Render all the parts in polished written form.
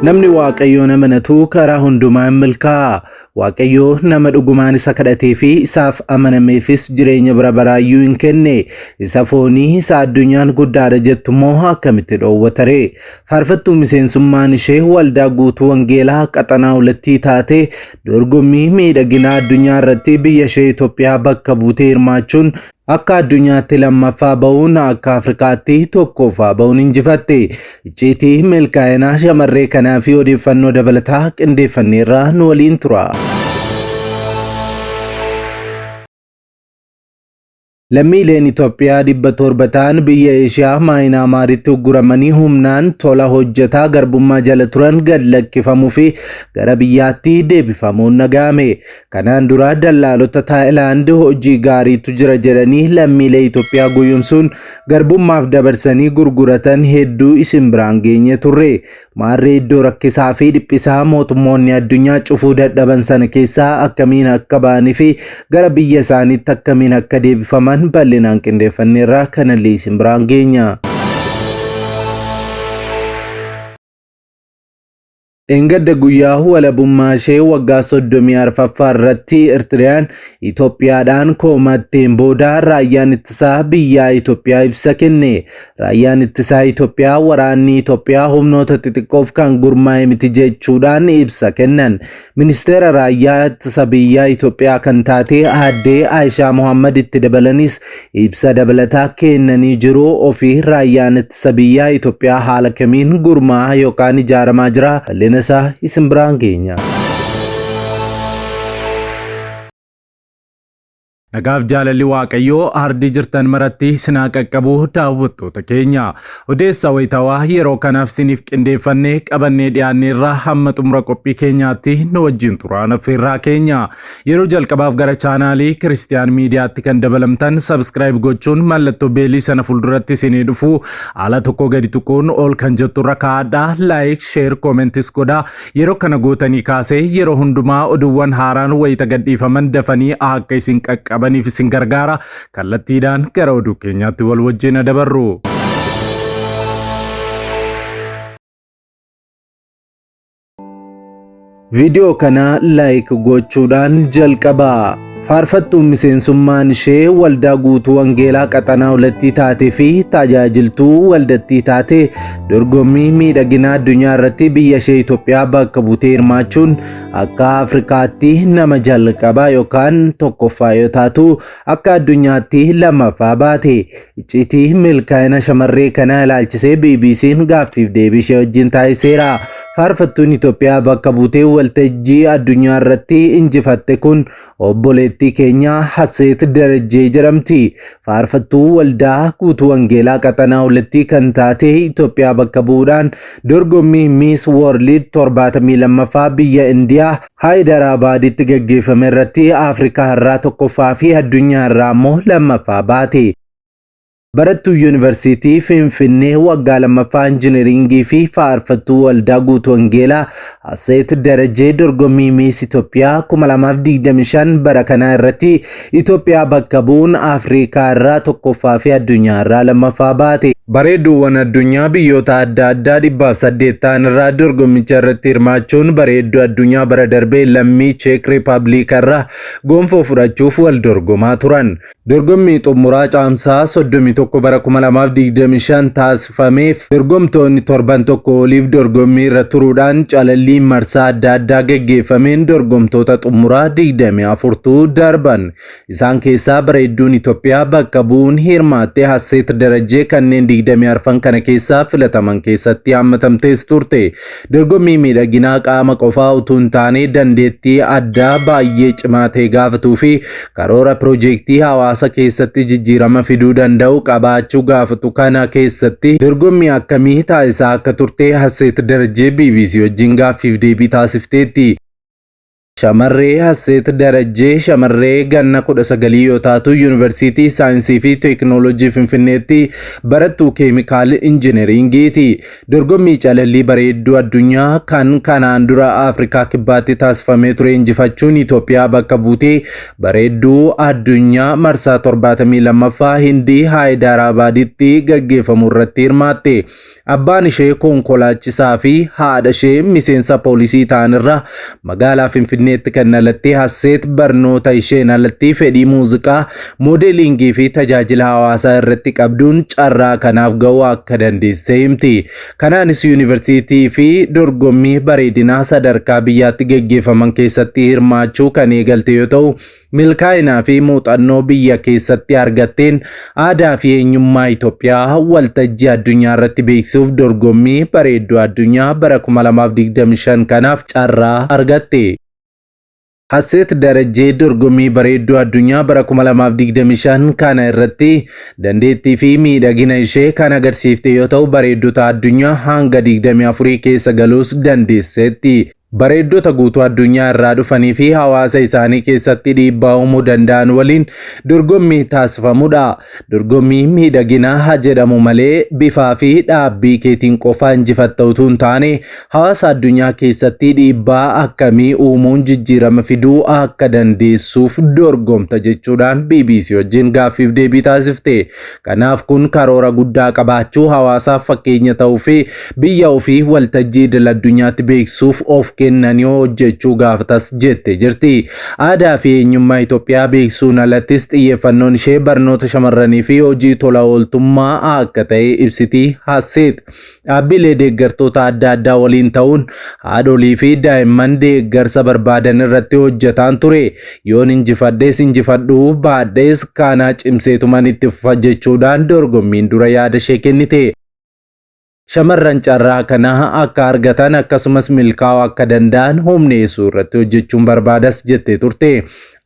namni waaqayyo nama natu karaa hundumaan milkaa waaqayyo nama dhugumaan isa kadhatee fi isaaf amanameefis jireenya bara baraayyuu hin kenne isa foonii isa addunyaan guddaadha jettumoo akkamitti dhoowwatare faarfattuu miseensummaan ishee waldaa guutuu wangeelaa qaxanaa hulattii taate dorgommii miidhaginaa addunyaa irratti biyya ishee Itoophiyaa bakka buutee hirmaachuun akka addunyaatti lammaffaa ba'uun akka Afrikaatti tokkoffaa ba'uun injifatte icciitii milkaa'inaa shamarree kanaa fi odeeffannoo dabalataa qindeeffanneerraa nu waliin tura. lammiileen Itoophiyaa 700 ta'an biyya Eeshiyaa Maayinaamaaritti uguramanii humnaan tola hojjetaa garbummaa jala turan gad lakkifamuu fi gara biyyaatti deebifamuun nagahame. Kanaan dura dallaalota Taayilaand hojii gaariitu jira jedhanii lammiilee Itoophiyaa guyyumsuun garbummaaf dabarsanii gurguratan hedduu isin biraan geenye turre. Maarree iddoo rakkisaa fi dhiphisaa mootummoonni addunyaa cufuu dadhaban sana keessaa akkamiin akka ba'anii fi gara biyya isaaniitti akkamiin akka deebifaman bal'inaan qindeeffanneerraa kanallee isin biraan geenya. Engadda guyyaa walabummaa ishee waggaa 34ffaa irratti Eertiriyaan Itoophiyaadhaan koomatteen booda raayyaan ittisaa biyyaa Itoophiyaa ibsa kenne. Raayyaan ittisaa Itoophiyaa waraanni Itoophiyaa humnoota xixiqqoof kan gurmaa'e miti jechuudhaan ibsa kennan. Ministeera raayyaa ittisa biyyaa Itoophiyaa kan taate Aadde Aayishaa Mohammad itti dabalanis ibsa dabalataa kennanii jiru. Ofii raayyaan ittisa biyyaa Itoophiyaa haala kamiin gurmaa'aa yookaan ijaaramaa jira? Isa isin biraan geenya. Nagaaf jaalalli waaqayyoo ardii jirtan maratti sinaa qaqqabu daawwattoota keenya odeessa wayitawaa yeroo kanaaf siniif qindeeffannee qabannee dhiyaanneerraa hamma xumura qophii keenyaatti nu wajjin turaan affeerraa keenya yeroo jalqabaaf gara chaanaalii Kiristiyaan Miidiyaatti kan dabalamtan subscribe gochuun mallattoo beelii sana fuulduratti isinii dhufu ala tokko gadi tuquun ol kan jettu irra kaa'adhaa like share commentis godhaa yeroo kana gootanii kaasee yeroo hundumaa oduuwwan haaraan wayita gadhiifaman dafanii akka isin qaqqabu baniif isin gargaara kallattiidhaan gara oduu keenyaatti wal wajjin dabarru. Viidiyoo kana like gochuudhaan jalqabaa. Faarfattuun miseensummaan ishee waldaa guutuu wangeelaa qaxanaa hulattii taatee fi tajaajiltuu waldattii taate dorgommii miidhaginaa addunyaa irratti biyya ishee Itoophiyaa bakka buutee hirmaachuun akka Afrikaatti nama jalqabaa yookaan tokkoffaa yoo taatu akka addunyaatti lammaffaa baate. Icciitii milkaa'ina shamarree kanaa ilaalchisee BBC'n gaaffiif deebii ishee wajjin taasiseera. Faarfattuun Itoophiyaa bakka buutee waltajjii addunyaa irratti injifatte kun obboleettii keenya Haseet Darajjee jedhamti. Faarfattuu waldaa guutuu wangeelaa qaxanaa hulattii kan taate Itoophiyaa bakka bu'uudhaan dorgommii Miss World 72ffaa biyya Indiyaa Haayidarabaaditti gaggeeffame irratti Afrikaa irraa tokkoffaa fi addunyaa irraa immoo lammaffaa baate. Barattuu Yuunivarsiitii Finfinnee waggaa lammaffaa injineringii fi faarfattuu waldaa guutuu wangeelaa Haseet Darajjee dorgommii Miss Itoophiyaa 2025 bara kanaa irratti Itoophiyaa bakka bu'uun Afrikaa irraa tokkoffaa fi addunyaa irraa lammaffaa baate. Bareedduuwwan addunyaa biyyoota adda addaa 800 ta'an irraa dorgommicha irratti hirmaachuun bareedduu addunyaa bara darbee lammii Cheek Riippaabilik irraa gonfoo fudhachuuf wal dorgomaa turan. Dorgommii xumuraa caamsaa 31 bara 2025 taasifameef dorgomtoonni 7 oliif dorgommii irra turuudhaan calalliin marsaa adda addaa gaggeeffameen dorgomtoota xumuraa 24tu darban. Isaan keessaa bareedduun Itoophiyaa bakka bu'uun hirmaattee Haseet Darajjee kanneen 24 kana keessaa filataman keessatti hammatamtees turte. Dorgommii miidhaginaa qaama qofaa utuu hin taane dandeettii addaa baay'ee cimaa ta'e gaafatuu fi karoora piroojeektii hawaasa keessatti jijjiirama fiduu danda'u qabaachuu gaafatu kana keessatti dorgommii akkamii taasisaa akka turte Haseet Darajjee BBC wajjin gaaffiif deebii taasifteetti. shamarree Hasseet Darajjee shamarree ganna 19 yoo taatu yuunivarsiitii saayinsii fi teeknooloojii Finfinneetti barattuu keemikaal injineeringiiti. Dorgommii calallii bareedduu addunyaa kan kanaan dura Afrikaa kibbaatti taasifamee ture injifachuun Itoophiyaa bakka buutee bareedduu addunyaa marsaa 72ffaa Hindii Haayidarabaaditti gaggeeffamu irratti hirmaatte. Abbaan ishee konkolaachisaa fi haadha ishee miseensa poolisii ta'an irraa magaalaa Finfinneetti kan dhalatte Hasseet barnoota isheen alatti fedhii muuziqaa, moodelingii fi tajaajila hawaasaa irratti qabduun carraa kanaaf ga'uu akka dandeesse himti. Kanaanis yuunivarsiitii fi dorgommii bareedinaa sadarkaa biyyaatti gaggeeffaman keessatti hirmaachuu kan eegalte yoo ta'u, milkaa'inaa fi muuxannoo biyya keessatti argatteen aadaa fi eenyummaa Itoophiyaa waltajjii addunyaa irratti beeksisuuf dorgommii bareedduu addunyaa bara 2025 kanaaf carraa argatte. Hasseet Darajjee dorgommii bareedduu addunyaa bara 2025 kana irratti dandeettii fi miidhagina ishee kan agarsiifte yoo ta'u, bareeddota addunyaa hanga 24 keessa galuus dandeesseetti. Bareeddota guutuu addunyaa irraa dhufanii fi hawaasa isaanii keessatti dhiibbaa uumuu danda'an waliin dorgommii taasifamudha. Dorgommii miidhaginaa jedhamu malee bifaa fi dhaabbii keetiin qofa injifatta utuu hin taane hawaasa addunyaa keessatti dhiibbaa akkamii uumuun jijjiirama fiduu akka dandeessuuf dorgomta jechuudhaan BBC wajjin gaaffiif deebii taasifte. Kanaaf kun karoora guddaa qabaachuu, hawaasaaf fakkeenya ta'uu fi biyya ofii waltajjii idil-addunyaatti beeksisuuf of kennanii hojjechuu gaafatas jette jirti. Aadaa fi eenyummaa Itoophiyaa beeksisuun alattis xiyyeeffannoon ishee barnoota shamarranii fi hojii tola ooltummaa akka ta'e ibsiti. Hasseet dhaabbilee deeggartoota adda addaa waliin ta'uun haadholii fi daa'imman deeggarsa barbaadan irratti hojjetaan ture. Yoon injifadhees injifadhuu baadhees kana cimseetuman itti fufa jechuudhaan dorgommiin dura yaada ishee kennite. Shamarran carraa kana akka argatan akkasumas milkaa'uu akka danda'an humneessuu irratti hojjechuun barbaadas jettee turte.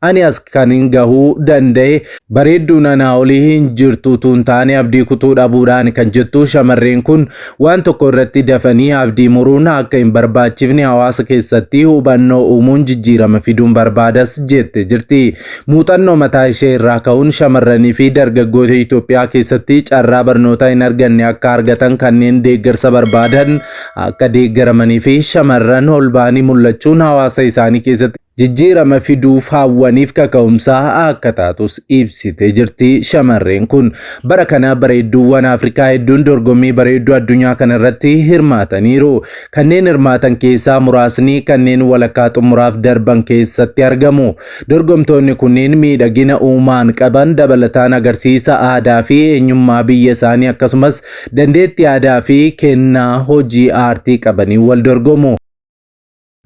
Ani as kanin gahuu danda'e bareedduun anaa olii hin jirtu tuun taane abdii kutuu dhabuudhaan kan jettu shamarreen kun waan tokko irratti dafanii abdii muruun akka hin barbaachifne hawaasa keessatti hubannoo uumuun jijjiirama fiduun barbaadas jette jirti. Muuxannoo mataa ishee irraa ka'uun shamarranii fi dargaggoota Itoophiyaa keessatti carraa barnootaa hin arganne akka argatan, kanneen deeggarsa barbaadan akka deeggaramanii fi shamarran ol ba'anii mul'achuun hawaasa isaanii keessatti jijjiirama fiduuf hawwaniif kaka'umsaa akka taatus ibsite jirti. Shamarreen kun bara kana bareedduuwwan Afrikaa hedduun dorgommii bareedduu addunyaa kana irratti hirmaataniiru. Kanneen hirmaatan keessaa muraasni kanneen walakkaa xumuraaf darban keessatti argamu. Dorgomtoonni kunneen miidhagina uumaan qaban, dabalataan agarsiisa aadaa fi eenyummaa biyya isaanii akkasumas dandeettii aadaa fi kennaa hojii aartii qabanii wal dorgomu.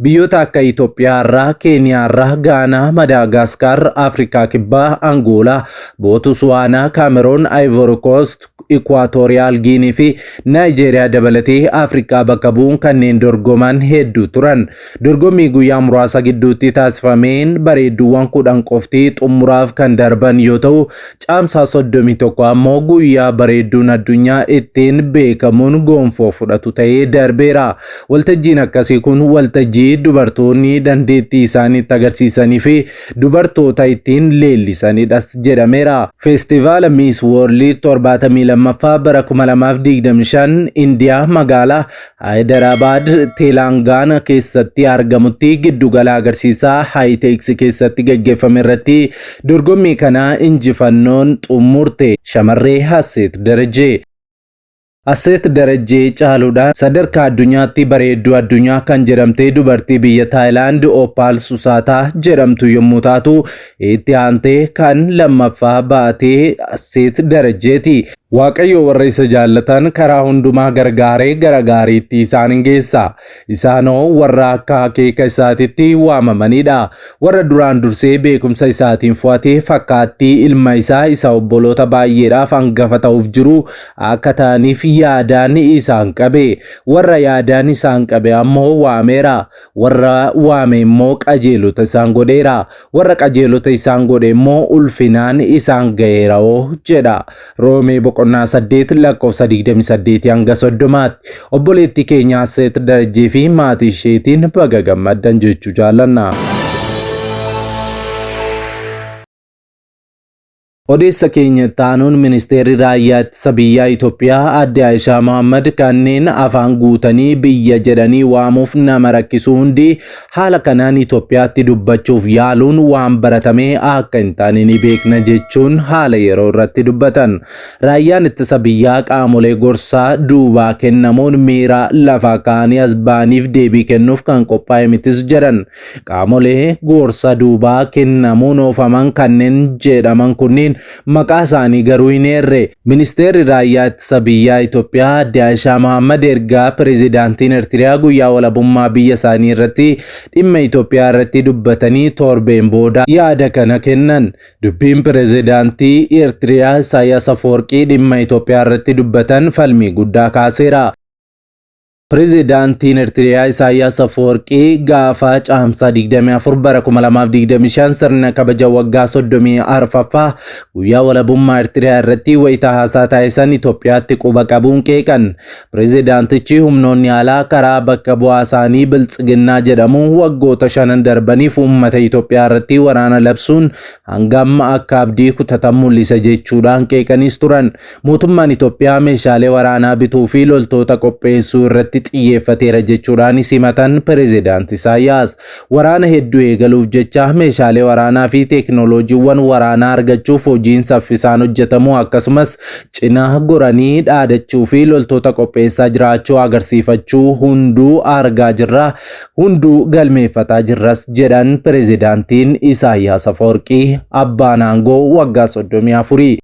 Biyyoota akka Itoophiyaa irraa, Keeniyaa irraa, Gaanaa, Madaagaskar, Afrikaa Kibbaa, Angoolaa, Bootsuwaanaa, Kaameroon, Ivory Coast, Equatorial Guinea fi Nigeria dabalatee Afrikaa bakka bu'uun kanneen dorgoman hedduu turan. Dorgommii guyyaa muraasa gidduutti taasifameen bareedduuwwan 10 qofti xumuraaf kan darban yoo ta'u, caamsaa 31 ammoo guyyaa bareedduun addunyaa ittiin beekamuun gonfoo fudhatu ta'ee darbeera. Waltajjiin akkasii kun waltajjii dubartoonni dandeettii isaaniitti agarsiisanii fi dubartoota ittiin leellisanidhas jedhameera. Feestivaala Miss World 72ffaa bara 2025 Indiyaa magaalaa Hyderabad Telangana keessatti argamutti giddugala agarsiisaa Hitex keessatti gaggeeffame irratti dorgommii kana injifannoon xumurte shamarree Hasseet Darajjee. Hasseet Darajjee caaluudhaan sadarkaa addunyaatti bareedduu addunyaa kan jedhamte dubartii biyya Thailand Opal Susataa jedhamtu yommuu taatu, itti aantee kan lammaffaa baatee Hasseet Darajjeeti. Waaqayyo warra isa jaallatan karaa hundumaa gargaaree gara gaariitti isaan geessa. Isaanoo warra akka akeeka isaatitti waamamanidha. Warra duraan dursee beekumsa isaatiin fu'atee fakkaattii ilma isaa isa obboloota baay'eedhaaf hangafa ta'uuf jiru akka ta'aniif yaadaan isaan qabe. Warra yaadaan isaan qabe ammoo waameera. Warra waame immoo qajeelota isaan godheera. Warra qajeelota isaan godhe immoo ulfinaan isaan ga'eera'oo jedha. Roomee boqonnaa 8 lakkoofsa 28 hanga 30. Obboleettii keenya Hasseet Darajjee fi maatii isheetiin baga gammaddan jechuu jaallanna. Odeessa keenyatti aanuun ministeerri raayyaa ittisa biyyaa Itoophiyaa Aadde Aayishaa Mohammad kanneen afaan guutanii biyya jedhanii waamuuf nama rakkisu hundi haala kanaan Itoophiyaatti dubbachuuf yaaluun waan baratamee akka hin taane ni beekna jechuun haala yeroo irratti dubbatan. Raayyaan ittisa biyyaa qaamolee gorsaa duubaa kennamuun miira lafaa kaanii as ba'aniif deebii kennuuf kan qophaa'e mitis jedhan. Qaamolee gorsa duubaa kennamuun oofaman kanneen jedhaman kunniin maqaa isaanii garuu hin eerre. Ministeerri raayyaa ittisa biyyaa Itoophiyaa Aadde Aayishaa Mohammad ergaa pirezidaantiin Eertiriyaa guyyaa walabummaa biyya isaanii irratti dhimma Itoophiyaa irratti dubbatanii torbeen booda yaada kana kennan. Dubbiin pirezidaantii Eertiriyaa Isaayyaas Afwerqii dhimma Itoophiyaa irratti dubbatan falmii guddaa kaaseera. Pirezidaantiin Eertiriyaa Isaayyaas Afwerqii gaafa caamsaa 24 bara 2025 sirna kabaja waggaa 34ffaa guyyaa walabummaa Eertiriyaa irratti wayita haasaa taasisan Itoophiyaatti quba qabuun qeeqan. Pirezidaantichi humnoonni alaa karaa bakka bu'aa isaanii Biltsiginnaa jedhamu waggoota 5 darbaniif uummata Itoophiyaa irratti waraana labsuun hangam akka abdii kutatan mul'isa jechuudhaan qeeqanis turan. Mootummaan Itoophiyaa meeshaalee waraanaa bituu fi loltoota qopheessuu irratti xiyyeeffateera jechuudhaan simatan pirezidaanti Isaayyaas. Waraana hedduu eegaluuf jecha meeshaalee waraanaa fi teeknooloojiiwwan waraanaa argachuuf hojiin saffisaan hojjetamu akkasumas cinaa goranii dhaadachuu fi loltoota qopheessaa jiraachuu agarsiifachuu hunduu argaa jirra, hunduu galmeeffataa jirras jedhan pirezidaantiin Isaayyaas Afwerqii abbaan aangoo waggaa 34.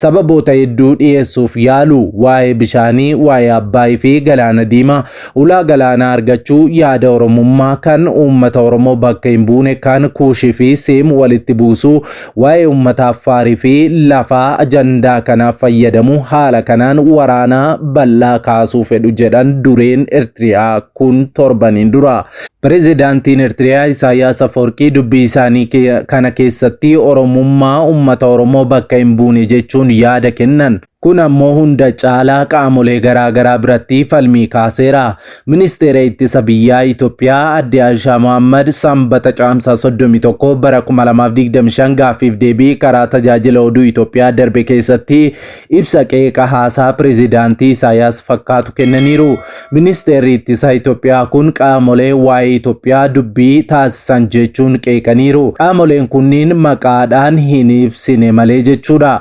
Sababoota hedduu dhiyeessuuf yaalu waa'ee bishaanii, waa'ee Abbaay fi Galaana Diimaa, ulaa galaanaa argachuu, yaada Oromummaa kan uummata Oromoo bakka hin buune kan Kuushii fi Seem walitti buusuu, waa'ee uummata Affaarii fi lafaa ajandaa kanaaf fayyadamu haala kanaan waraana bal'aa kaasuu fedhu jedhan dureen Eertiriyaa kun torbaniin dura. Pirezidaantiin Eertiriyaa Isaayyaas Afwerqii dubbii isaanii kana keessatti Oromummaa uummata Oromoo bakka hin buune jechuun yaada kennan. Kun ammoo hunda caalaa qaamolee garaagaraa biratti falmii kaaseera. Ministeera ittisa biyyaa Itoophiyaa Aadde Aayishaa Mohammad sanbata caamsaa 31 bara 2025 gaaffiif deebii karaa tajaajila oduu Itoophiyaa darbe keessatti ibsa qeeqa haasaa pirezidaantii Isaayyaas fakkaatu kennaniiru. Ministeerri ittisa Itoophiyaa kun qaamolee waa'ee Itoophiyaa dubbii taasisan jechuun qeeqaniiru. Qaamoleen kunniin maqaadhaan hin ibsine malee jechuudha.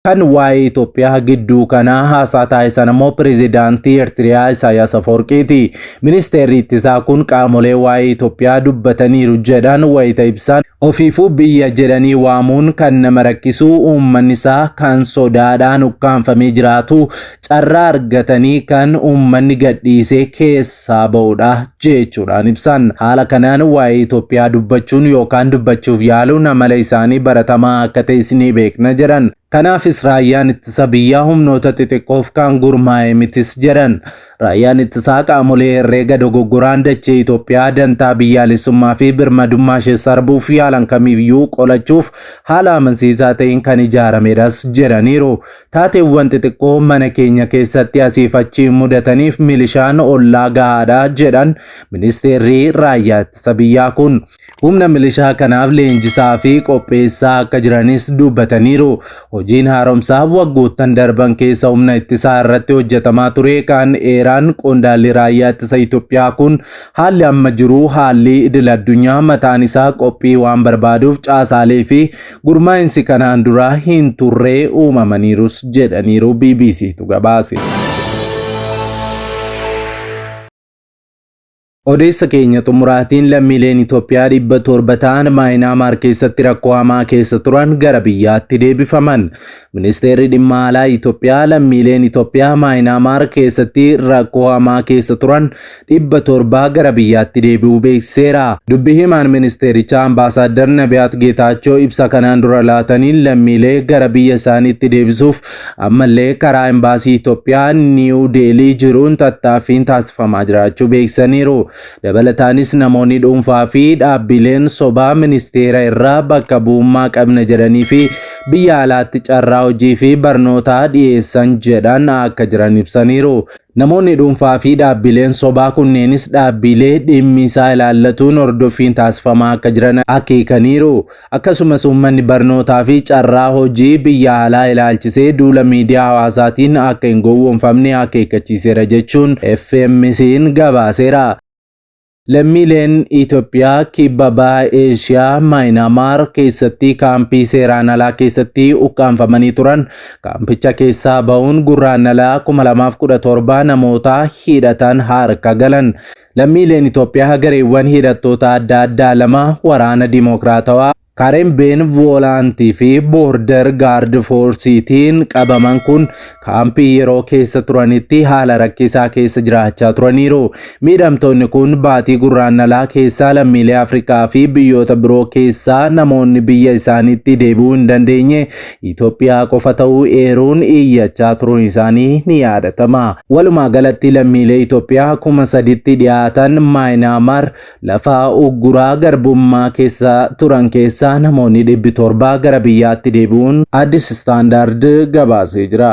Kan waa'ee Itoophiyaa gidduu kanaa haasaa taasisan ammoo pirezidaantii Eertiriyaa Isaayyaas Afwerqiiti. Ministeerri ittisaa kun qaamolee waa'ee Itoophiyaa dubbataniiru jedhan wayita ibsan ofiifuu biyya jedhanii waamuun kan nama rakkisu, uummanni isaa kan sodaadhaan ukkaanfamee jiraatu carraa argatanii kan uummanni gadhiisee keessaa ba'uudha jechuudhaan ibsan. Haala kanaan waa'ee Itoophiyaa dubbachuun yookaan dubbachuuf yaaluun amala isaanii baratamaa akka ta'e ni beekna jedhan. Kanaafis raayyaan ittisa biyyaa humnoota xixiqqoof kan gurmaa'e mitis jedhan. Raayyaan ittisaa qaamolee herreega dogoggoraan dachee Itoophiyaa dantaa biyyaalessummaa fi birmadummaa ishee sarbuuf yaalan kamiyyuu qolachuuf haala amansiisaa ta'een kan ijaaramedhas jedhaniiru. Taateewwan xixiqqoo mana keenya keessatti asiif achi mudataniif milishaan ollaa gahaadha jedhan ministeerri raayyaa ittisa biyyaa kun. Humna milishaa kanaaf leenjisaa fi qopheessaa akka jiranis dubbataniiru. Hojiin haaromsaa waggoottan darban keessa humna ittisaa irratti hojjetamaa ture kan eeraan qondaalli raayyaa ittisa Itoophiyaa kun haalli amma jiru haalli idil addunyaa mataan isaa qophii waan barbaaduuf caasaalee fi gurmaa'insi kanaan dura hin turre uumamaniirus jedhaniiru BBCtu gabaase. Odeessa keenya xumuraatiin lammiileen Itoophiyaa 700 ta'an Maayinaamaar keessatti rakkoo hamaa keessa turan gara biyyaatti deebifaman. Ministeerri dhimma alaa Itoophiyaa lammiileen Itoophiyaa Maayinaamaar keessatti rakkoo hamaa keessa turan 700 gara biyyaatti deebi'uu beeksiseera. Dubbi himaan ministeerichaa Ambaasaadder Nabiyaat Geetaachoo ibsa kanaan dura laataniin lammiilee gara biyya isaaniitti deebisuuf ammallee karaa embaasii Itoophiyaa Niiw Deelii jiruun tattaaffiin taasifamaa jiraachuu beeksisaniiru. Dabalataanis namoonni dhuunfaa fi dhaabbileen sobaa ministeera irraa bakka bu'ummaa qabna jedhanii fi biyya alaatti carraa hojii fi barnootaa dhiyeessan jedhan akka jiran ibsaniiru. Namoonni dhuunfaa fi dhaabbileen sobaa kunneenis dhaabbilee dhimmi isaa ilaallatuun hordoffiin taasifamaa akka jiran akeekaniiru. Akkasumas uummanni barnootaa fi carraa hojii biyya alaa ilaalchisee duula miidiyaa hawaasaatiin akka hin gowwoomfamne akeekkachiiseera jechuun FMC'n gabaaseera. Lammiileen Itoophiyaa kibba baha Eeshiyaa Maayinaamaar keessatti kaampii seeraan alaa keessatti ukkaanfamanii turan kaampicha keessaa ba'uun gurraandhala 2017 namoota hidhatan harka galan. Lammiileen Itoophiyaa gareewwan hidhattoota adda addaa lama waraana Dimookiraatawaa Karembeen Voolaantii fi Boorder Gaard Foorsiitiin qabaman kun kaampii yeroo keessa turanitti haala rakkisaa keessa jiraachaa turaniiru. Miidhamtoonni kun baatii gurraandhalaa keessaa lammiilee Afrikaa fi biyyoota biroo keessaa namoonni biyya isaaniitti deebi'uu hin dandeenye Itoophiyaa qofa ta'uu eeruun iyyachaa turuun isaanii ni yaadatama. Walumaa galatti lammiilee Itoophiyaa 3,000tti dhiyaatan Maayinaamaar lafa ugguraa garbummaa keessa turan keessa namoonni 700 gara biyyaatti deebi'uun Addis Standard gabaasee jira.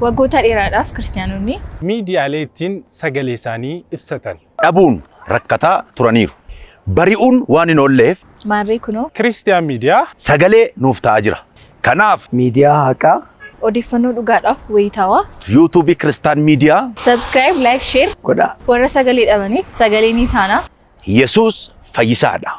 Waggoota dheeraadhaaf kiristaanonni miidiyaalee ittiin sagalee isaanii ibsatan dhabuun rakkataa turaniiru. Bari'uun waan hin oolleef maarree kunoo Kiristiyaan miidiyaa sagalee nuuf ta'aa jira. Kanaaf miidiyaa haqaa odeeffannoo dhugaadhaaf wayitaawaa YouTube Kiristaan miidiyaa subscribe, like, share godhaa. warra sagalee dhabaniif sagalee ni taana. Yesuus fayyisaadha.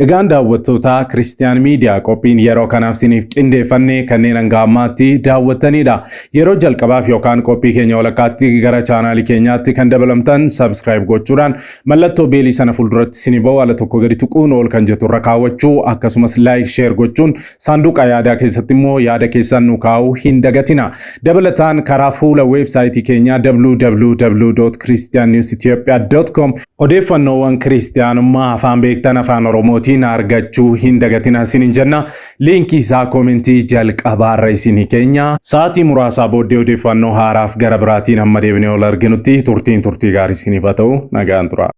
Egaan daawwattoota Kiristiyaan miidiyaa qophiin yeroo kanaaf siniif qindeeffannee kanneen hanga ammaatti daawwattanidha. Yeroo jalqabaaf yookaan qophii keenya walakkaatti gara chaanaalii keenyaatti kan dabalamtan subscribe gochuudhaan mallattoo beelii sana fuulduratti sinii ba'u ala tokko gadi tuquun ol kan jettu irra kaawwachuu akkasumas like share gochuun saanduqa yaadaa keessatti immoo yaada keessan nu kaa'uu hin dagatina. Dabalataan karaa fuula weebsaayitii keenyaa www.christiannewsethiopia.com odeeffannoowwan kiristiyaanummaa afaan beektan afaan Oromootiin argachuu hin dagatina isiniin jenna. Liinkii isaa koomentii jalqabaarra isinii keenya. Sa'aatii muraasaa booddee odeeffannoo haaraaf gara biraatiin amma deebinee ol arginutti turtii gaarii isiniif haa ta'u. Nagaan tura.